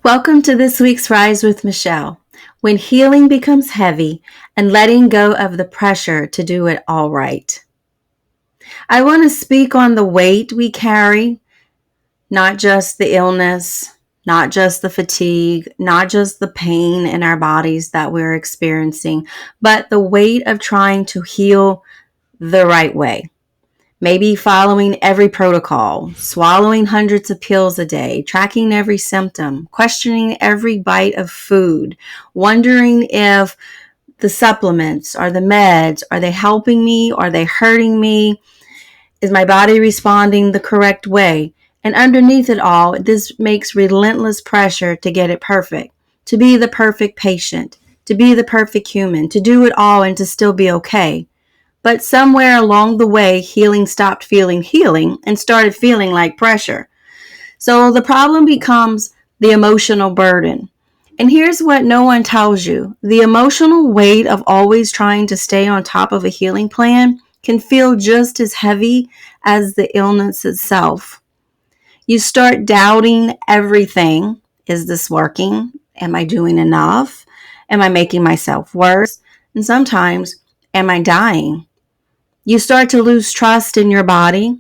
Welcome to this week's Rise with Michelle. When healing becomes heavy and letting go of the pressure to do it all right. I want to speak on the weight we carry, not just the illness, not just the fatigue, not just the pain in our bodies that we're experiencing, but the weight of trying to heal the right way. Maybe following every protocol, swallowing hundreds of pills a day, tracking every symptom, questioning every bite of food, wondering if the supplements or the meds, are they helping me? Are they hurting me? Is my body responding the correct way? And underneath it all, this makes relentless pressure to get it perfect, to be the perfect patient, to be the perfect human, to do it all and to still be okay. But somewhere along the way, healing stopped feeling healing and started feeling like pressure. So the problem becomes the emotional burden. And here's what no one tells you. The emotional weight of always trying to stay on top of a healing plan can feel just as heavy as the illness itself. You start doubting everything. Is this working? Am I doing enough? Am I making myself worse? And sometimes, am I dying? You start to lose trust in your body,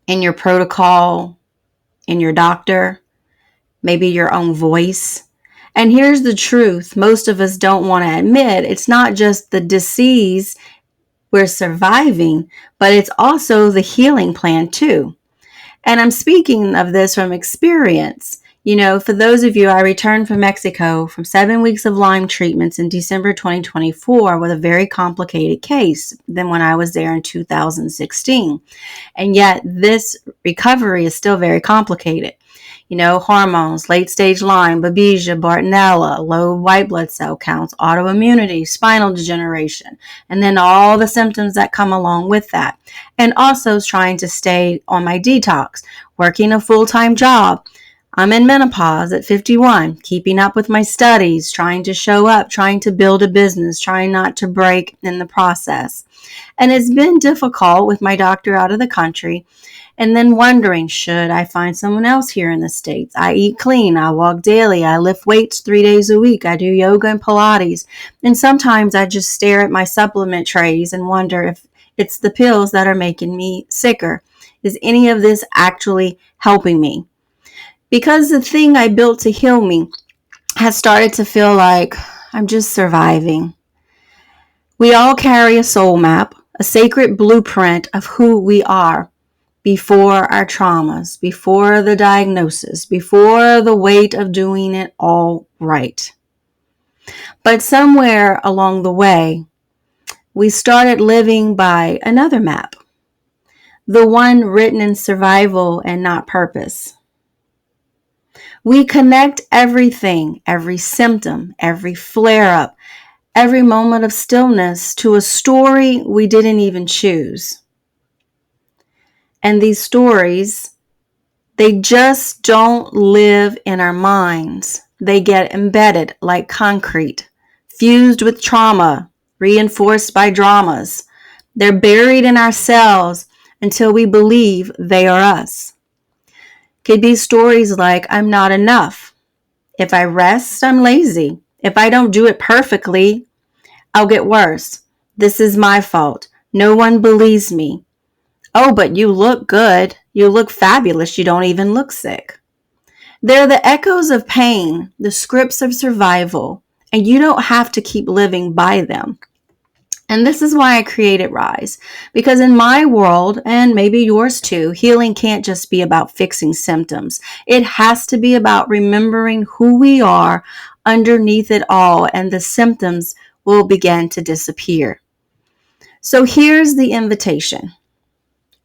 in your protocol, in your doctor, maybe your own voice. And here's the truth. Most of us don't want to admit it's not just the disease we're surviving, but it's also the healing plan too. And I'm speaking of this from experience. You know, for those of you, I returned from Mexico from 7 weeks of Lyme treatments in December 2024 with a very complicated case than when I was there in 2016. And yet this recovery is still very complicated. You know, hormones, late-stage Lyme, Babesia, Bartonella, low white blood cell counts, autoimmunity, spinal degeneration, and then all the symptoms that come along with that. And also trying to stay on my detox, working a full-time job. I'm in menopause at 51, keeping up with my studies, trying to show up, trying to build a business, trying not to break in the process. And it's been difficult with my doctor out of the country. And then wondering, should I find someone else here in the States? I eat clean. I walk daily. I lift weights 3 days a week. I do yoga and Pilates. And sometimes I just stare at my supplement trays and wonder if it's the pills that are making me sicker. Is any of this actually helping me? Because the thing I built to heal me has started to feel like I'm just surviving. We all carry a soul map, a sacred blueprint of who we are before our traumas, before the diagnosis, before the weight of doing it all right. But somewhere along the way, we started living by another map, the one written in survival and not purpose. We connect everything, every symptom, every flare-up, every moment of stillness to a story we didn't even choose. And these stories, they just don't live in our minds. They get embedded like concrete, fused with trauma, reinforced by dramas. They're buried in our cells until we believe they are us. Could be stories like, I'm not enough. If I rest, I'm lazy. If I don't do it perfectly, I'll get worse. This is my fault. No one believes me. Oh, but you look good. You look fabulous. You don't even look sick. They're the echoes of pain, the scripts of survival, and you don't have to keep living by them. And this is why I created R.I.S E, because in my world, and maybe yours too, healing can't just be about fixing symptoms. It has to be about remembering who we are underneath it all, and the symptoms will begin to disappear. So here's the invitation.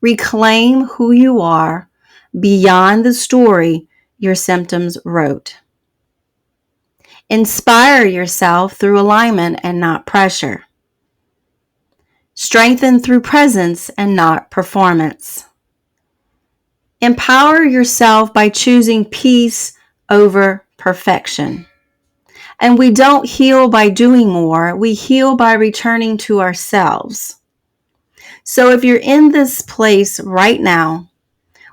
Reclaim who you are beyond the story your symptoms wrote. Inspire yourself through alignment and not pressure. Strengthen through presence and not performance. Empower yourself by choosing peace over perfection. And we don't heal by doing more. We heal by returning to ourselves. So if you're in this place right now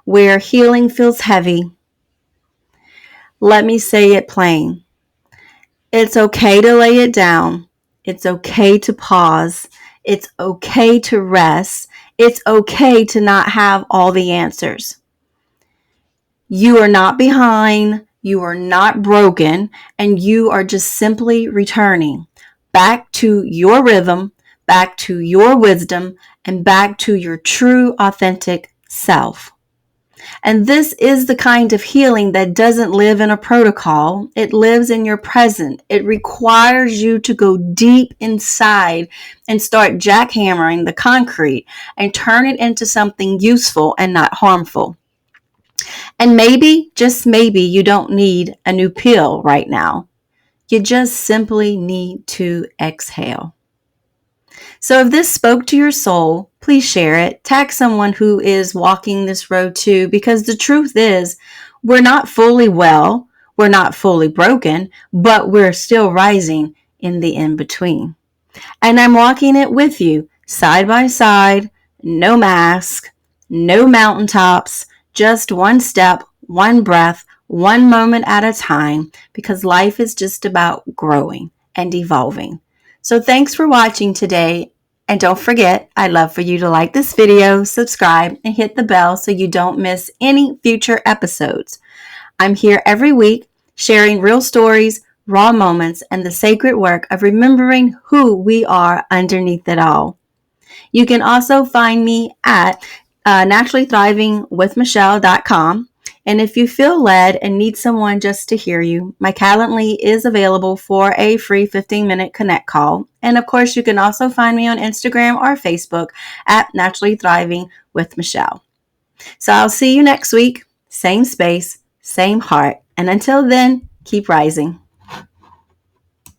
where healing feels heavy, Let me say it plain. It's okay to lay it down. It's okay to pause. It's okay to rest. It's okay to not have all the answers. You are not behind. You are not broken. And you are just simply returning back to your rhythm, back to your wisdom, and back to your true, authentic self. And this is the kind of healing that doesn't live in a protocol. It lives in your present. It requires you to go deep inside and start jackhammering the concrete and turn it into something useful and not harmful. And maybe, just maybe, you don't need a new pill right now. You just simply need to exhale. So if this spoke to your soul, please share it. Tag someone who is walking this road too, because the truth is, we're not fully well, we're not fully broken, but we're still rising in the in between. And I'm walking it with you, side by side, no mask, no mountaintops, just one step, one breath, one moment at a time, because life is just about growing and evolving. So thanks for watching today. And don't forget, I'd love for you to like this video, subscribe, and hit the bell so you don't miss any future episodes. I'm here every week sharing real stories, raw moments, and the sacred work of remembering who we are underneath it all. You can also find me at naturallythrivingwithmichelle.com. And if you feel led and need someone just to hear you, my Calendly is available for a free 15-minute connect call. And of course, you can also find me on Instagram or Facebook at Naturally Thriving with Michelle. So I'll see you next week. Same space, same heart. And until then, keep rising.